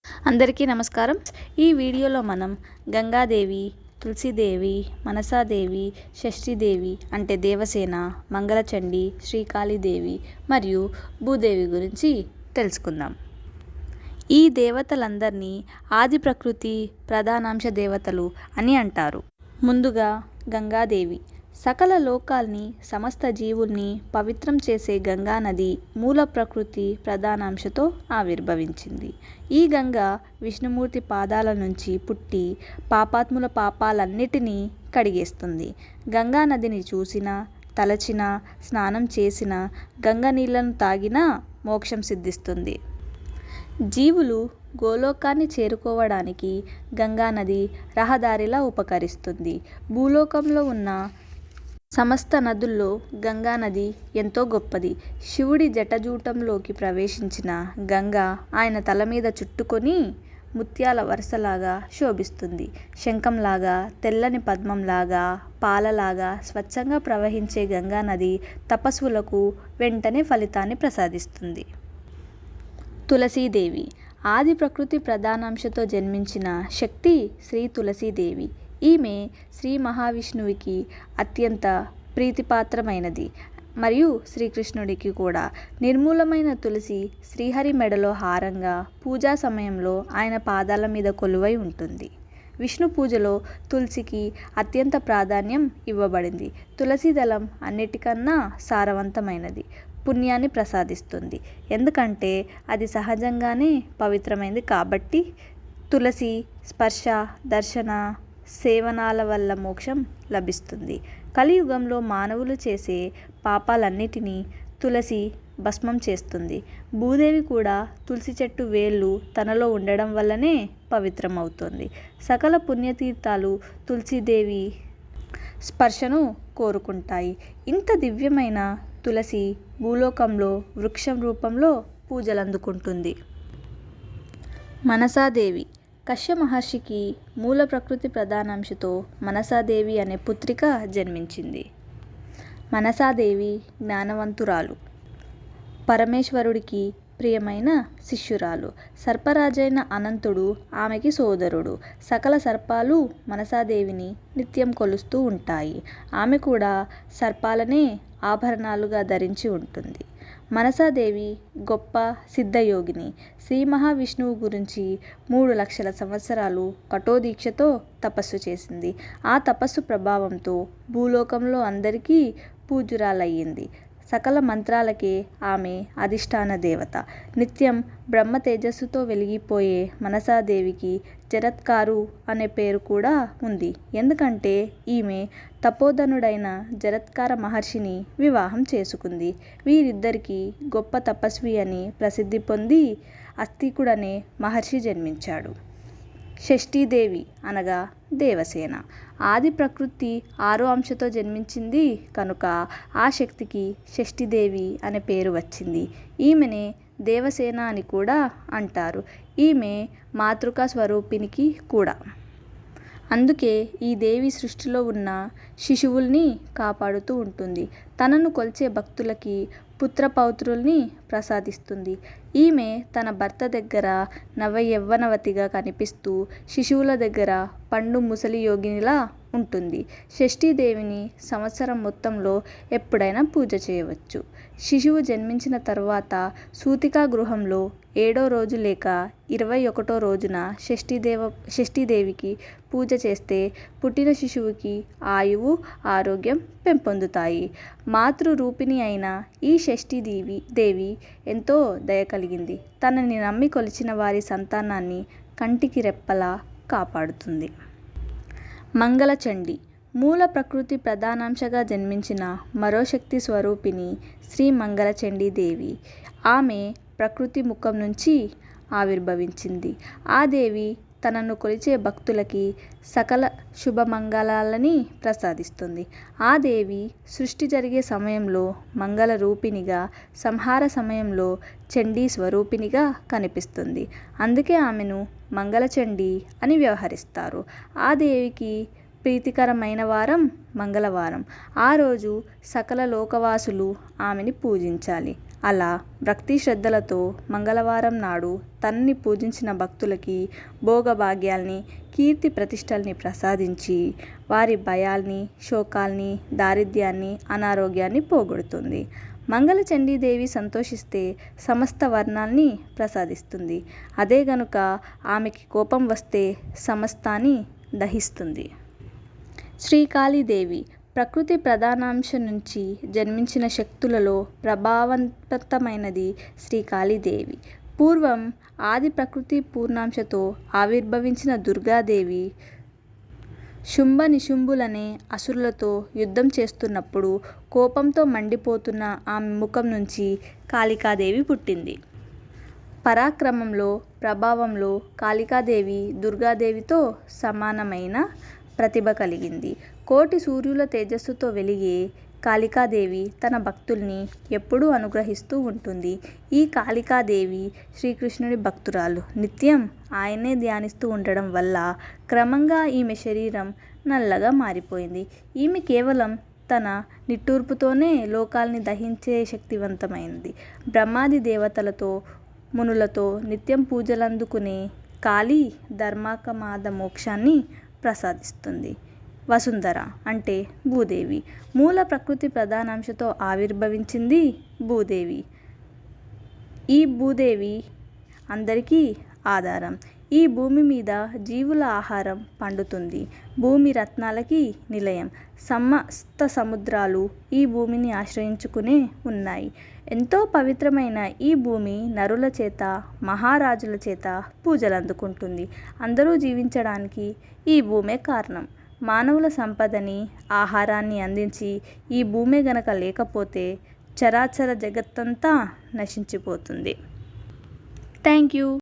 అందరికీ నమస్కారం. ఈ వీడియోలో మనం గంగాదేవి, తులసీదేవి, మనసాదేవి, షష్ఠీదేవి అంటే దేవసేన, మంగళచండి, శ్రీకాళీదేవి మరియు భూదేవి గురించి తెలుసుకుందాం. ఈ దేవతలందరినీ ఆది ప్రకృతి ప్రధానాంశ దేవతలు అని అంటారు. ముందుగా గంగాదేవి. సకల లోకాల్ని, సమస్త జీవుల్ని పవిత్రం చేసే గంగానది మూల ప్రకృతి ప్రధానాంశతో ఆవిర్భవించింది. ఈ గంగ విష్ణుమూర్తి పాదాల నుంచి పుట్టి పాపాత్ముల పాపాలన్నిటినీ కడిగేస్తుంది. గంగా నదిని చూసినా, తలచినా, స్నానం చేసినా, గంగ నీళ్లను తాగినా మోక్షం సిద్ధిస్తుంది. జీవులు గోలోకాన్ని చేరుకోవడానికి గంగానది రహదారిలా ఉపకరిస్తుంది. భూలోకంలో ఉన్న సమస్త నదుల్లో గంగానది ఎంతో గొప్పది. శివుడి జటజూటంలోకి ప్రవేశించిన గంగ ఆయన తల మీద చుట్టుకొని ముత్యాల వరుసలాగా శోభిస్తుంది. శంఖంలాగా, తెల్లని పద్మంలాగా, పాలలాగా స్వచ్ఛంగా ప్రవహించే గంగానది తపస్సులకు వెంటనే ఫలితాన్ని ప్రసాదిస్తుంది. తులసీదేవి. ఆది ప్రకృతి ప్రధానాంశతో జన్మించిన శక్తి శ్రీ తులసీదేవి. ఈమె శ్రీ మహావిష్ణువుకి అత్యంత ప్రీతిపాత్రమైనది మరియు శ్రీకృష్ణుడికి కూడా. నిర్మూలమైన తులసి శ్రీహరి మెడలో హారంగా, పూజా సమయంలో ఆయన పాదాల మీద కొలువై ఉంటుంది. విష్ణు పూజలో తులసికి అత్యంత ప్రాధాన్యం ఇవ్వబడింది. తులసి దళం అన్నిటికన్నా సారవంతమైనది. పుణ్యాన్ని ప్రసాదిస్తుంది. ఎందుకంటే అది సహజంగానే పవిత్రమైనది కాబట్టి. తులసి స్పర్శ, దర్శన, సేవనాల వల్ల మోక్షం లభిస్తుంది. కలియుగంలో మానవులు చేసే పాపాలన్నిటినీ తులసి భస్మం చేస్తుంది. భూదేవి కూడా తులసి చెట్టు వేళ్ళు తనలో ఉండడం వల్లనే పవిత్రమవుతుంది. సకల పుణ్యతీర్థాలు తులసీదేవి స్పర్శను కోరుకుంటాయి. ఇంత దివ్యమైన తులసి భూలోకంలో వృక్షం రూపంలో పూజలందుకుంటుంది. మనసాదేవి. కశ్య మహర్షికి మూల ప్రకృతి ప్రధానాంశతో మనసాదేవి అనే పుత్రిక జన్మించింది. మనసాదేవి జ్ఞానవంతురాలు, పరమేశ్వరుడికి ప్రియమైన శిష్యురాలు. సర్పరాజైన అనంతుడు ఆమెకి సోదరుడు. సకల సర్పాలు మనసాదేవిని నిత్యం కొలుస్తూ ఉంటాయి. ఆమె కూడా సర్పాలనే ఆభరణాలుగా ధరించి ఉంటుంది. మనసాదేవి గొప్ప సిద్ధయోగిని. శ్రీ మహావిష్ణువు గురించి 3 లక్షల సంవత్సరాలు కఠోదీక్షతో తపస్సు చేసింది. ఆ తపస్సు ప్రభావంతో భూలోకంలో అందరికీ పూజ్యురాలయ్యింది. సకల మంత్రాలకే ఆమె అధిష్టాన దేవత. నిత్యం బ్రహ్మ తేజస్సుతో వెలిగిపోయే మనసాదేవికి జరత్కారు అనే పేరు కూడా ఉంది. ఎందుకంటే ఈమె తపోధనుడైన జరత్కార మహర్షిని వివాహం చేసుకుంది. వీరిద్దరికీ గొప్ప తపస్వి అని ప్రసిద్ధి పొంది అస్తికుడనే మహర్షి జన్మించాడు. షష్ఠీదేవి అనగా దేవసేన. ఆది ప్రకృతి 6వ అంశతో జన్మించింది కనుక ఆ శక్తికి షష్ఠీదేవి అనే పేరు వచ్చింది. ఈమెనే దేవసేన అని కూడా అంటారు. ఈమె మాతృకా స్వరూపినికి కూడా. అందుకే ఈ దేవి సృష్టిలో ఉన్న శిశువుల్ని కాపాడుతూ ఉంటుంది. తనను కొలిచే భక్తులకి పుత్రపౌత్రుల్ని ప్రసాదిస్తుంది. ఈమె తన భర్త దగ్గర నవయవ్వనవతిగా కనిపిస్తూ శిశువుల దగ్గర పండు ముసలి యోగినిలా ఉంటుంది. షష్ఠీదేవిని సంవత్సరం మొత్తంలో ఎప్పుడైనా పూజ చేయవచ్చు. శిశువు జన్మించిన తర్వాత సూతికా గృహంలో 7వ రోజు లేక 21వ రోజున షష్ఠీదేవికి పూజ చేస్తే పుట్టిన శిశువుకి ఆయువు, ఆరోగ్యం పెంపొందుతాయి. మాతృరూపిణి అయిన ఈ షష్ఠీదేవి ఎంతో దయ కలిగింది. తనని నమ్మి కొలిచిన వారి సంతానాన్ని కంటికి రెప్పలా కాపాడుతుంది. మంగళచండి. మూల ప్రకృతి ప్రధానాంశగా జన్మించిన మరో శక్తి స్వరూపిణి శ్రీ మంగళచండీ దేవి. ఆమె ప్రకృతి ముఖం నుంచి ఆవిర్భవించింది. ఆ దేవి తనను కొలిచే భక్తులకి సకల శుభమంగళాలని ప్రసాదిస్తుంది. ఆ దేవి సృష్టి జరిగే సమయంలో మంగళ రూపిణిగా, సంహార సమయంలో చండీ స్వరూపిణిగా కనిపిస్తుంది. అందుకే ఆమెను మంగళచండి అని వ్యవహరిస్తారు. ఆ దేవికి ప్రీతికరమైన వారం మంగళవారం. ఆ రోజు సకల లోకవాసులు ఆమెని పూజించాలి. అలా భక్తి శ్రద్ధలతో మంగళవారం నాడు తనని పూజించిన భక్తులకి భోగభాగ్యాల్ని, కీర్తి ప్రతిష్టల్ని ప్రసాదించి వారి భయాల్ని, శోకాల్ని, దారిద్ర్యాన్ని, అనారోగ్యాన్ని పోగొడుతుంది. మంగళచండీదేవి సంతోషిస్తే సమస్త వర్ణాల్ని ప్రసాదిస్తుంది. అదే గనుక ఆమెకి కోపం వస్తే సమస్తాన్ని దహిస్తుంది. శ్రీకాళీదేవి ప్రకృతి ప్రధానాంశం నుంచి జన్మించిన శక్తులలో ప్రభావవంతమైనది శ్రీకాళీదేవి. పూర్వం ఆది ప్రకృతి పూర్ణాంశతో ఆవిర్భవించిన దుర్గాదేవి శుంభ నిశుంభులనే అసురులతో యుద్ధం చేస్తున్నప్పుడు కోపంతో మండిపోతున్న ఆమె ముఖం నుంచి కాళికాదేవి పుట్టింది. పరాక్రమంలో, ప్రభావంలో కాళికాదేవి దుర్గాదేవితో సమానమైన ప్రతిభ కలిగింది. కోటి సూర్యుల తేజస్సుతో వెలిగే కాళికాదేవి తన భక్తుల్ని ఎప్పుడూ అనుగ్రహిస్తూ ఉంటుంది. ఈ కాళికాదేవి శ్రీకృష్ణుడి భక్తురాలు. నిత్యం ఆయన్నే ధ్యానిస్తూ ఉండడం వల్ల క్రమంగా ఈమె శరీరం నల్లగా మారిపోయింది. ఈమె కేవలం తన నిట్టూర్పుతోనే లోకాల్ని దహించే శక్తివంతమైనది. బ్రహ్మాది దేవతలతో, మునులతో నిత్యం పూజలందుకునే కాళీ ధర్మాకమాద మోక్షాన్ని ప్రసాదిస్తుంది. వసుంధర అంటే భూదేవి. మూల ప్రకృతి ప్రధానాంశతో ఆవిర్భవించింది భూదేవి. ఈ భూదేవి అందరికీ ఆధారం. ఈ భూమి మీద జీవుల ఆహారం పండుతుంది. భూమి రత్నాలకి నిలయం. సమస్త సముద్రాలు ఈ భూమిని ఆశ్రయించుకునే ఉన్నాయి. ఎంతో పవిత్రమైన ఈ భూమి నరుల చేత, మహారాజుల చేత పూజలందుకుంటుంది. అందరూ జీవించడానికి ఈ భూమే కారణం. మానవుల సంపదని, ఆహారాన్ని అందించి ఈ భూమే గనక లేకపోతే చరాచర జగత్తంతా నశించిపోతుంది. Thank you.